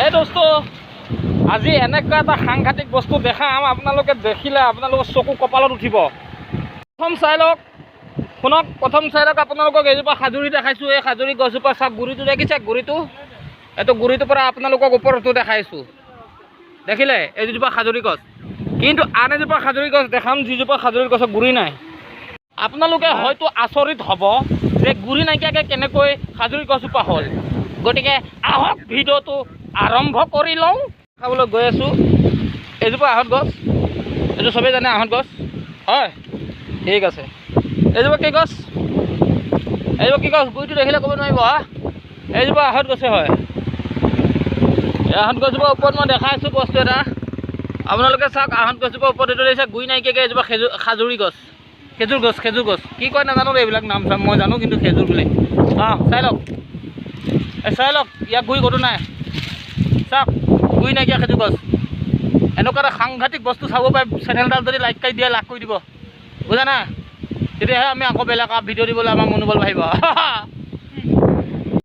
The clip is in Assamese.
এই দোস্ত আজি এনেকুৱা এটা সাংঘাতিক বস্তু দেখাম, আপোনালোকে দেখিলে আপোনালোকৰ চকু কপালত উঠিব। প্ৰথম চাই লওক, শুনক। প্ৰথম চাই লওক, আপোনালোকক এজোপা খাজুৰি দেখাইছোঁ। এই খাজুৰি গছজোপা চাওক, গুৰিটো দেখিছে? গুৰিটো, এইটো গুৰিটোৰ পৰা আপোনালোকক ওপৰতো দেখাইছোঁ। দেখিলে? এইজোপা খাজুৰি গছ। কিন্তু আন এজোপা খাজুৰি গছ দেখাম, যিজোপা খাজুৰি গছৰ গুৰি নাই। আপোনালোকে হয়তো আচৰিত হ'ব যে গুৰি নাইকিয়াকৈ কেনেকৈ খাজুৰি গছজোপা হ'ল। গতিকে আহক ভিডিঅ'টো আৰম্ভ কৰি লওঁ। খাবলৈ গৈ আছোঁ। এইজোপা আহঁত গছ, এইটো চবেই জানে আহঁত গছ হয়। ঠিক আছে, এইজোপা কি গছ? এইজোপা কি গছ? গুৰিটো দেখিলে ক'ব নোৱাৰিব। এইজোপা আহঁত গছে হয়। এই আহঁত গছজোপাৰ ওপৰত মই দেখাইছোঁ বস্তু এটা। আপোনালোকে চাওক, আহঁত গছজোপাৰ ওপৰত এইটো দেখিছে গুৰি নাইকিয়াকৈ এইজোপা খাজুৰি গছ, খেজুৰ গছ। কি কয় নাজানো এইবিলাক নাম চাম, মই জানো কিন্তু খেজুৰ বুলি। চাই লওক, চাই লওক, ইয়াত গুৰি ক'তো নাই। চাওক, গুৰি নাইকিয়া খেজুৰ গছ। এনেকুৱা এটা সাংঘাতিক বস্তু চাব পাৰে। চেনেলডাল যদি লাইক কৰি দিয়ে, লাইক কৰি দিব, বুজা না? তেতিয়াহে আমি আকৌ বেলেগ ভিডিঅ' দিবলৈ আমাৰ মনোবল বাঢ়িব।